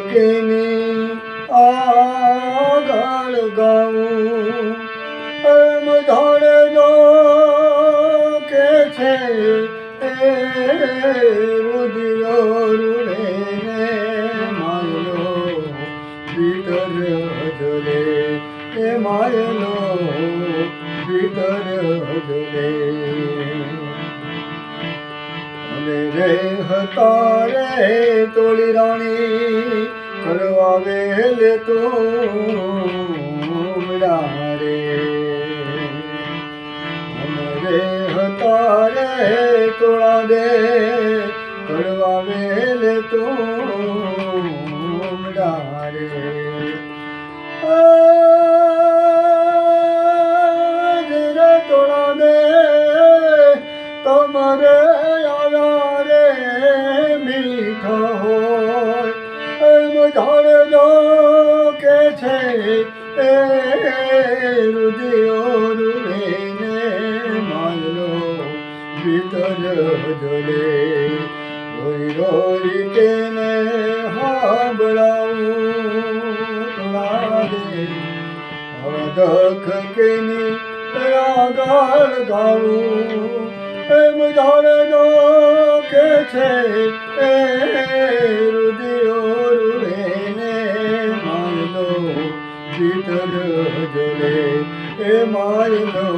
કેની આગળ ગાવું એમ જાણે જો કે છે એ રુદિયો રૂડે ને માયલો ભીતર હજરે એ માયલો ભીતર હજરે રે હતા રે તોળી રાણી કરવા વેલ તો રે રે હતા રે તોળા દે કરવા વેલ તો રે તોળા દે તમારે આવ્યા રે મીઠા હોય એમ જાણે જો કે છે એ રુદિયો રૂડે ને માયલો ભીતર જલે રોઈ રોઈ તેને હાંભળાવું લાગે દખ કેની આગળ ગાવું એમ જાણે જો કે છે એ રુદિયો રૂડે ને માયલો ભીતર જલે એ માયલો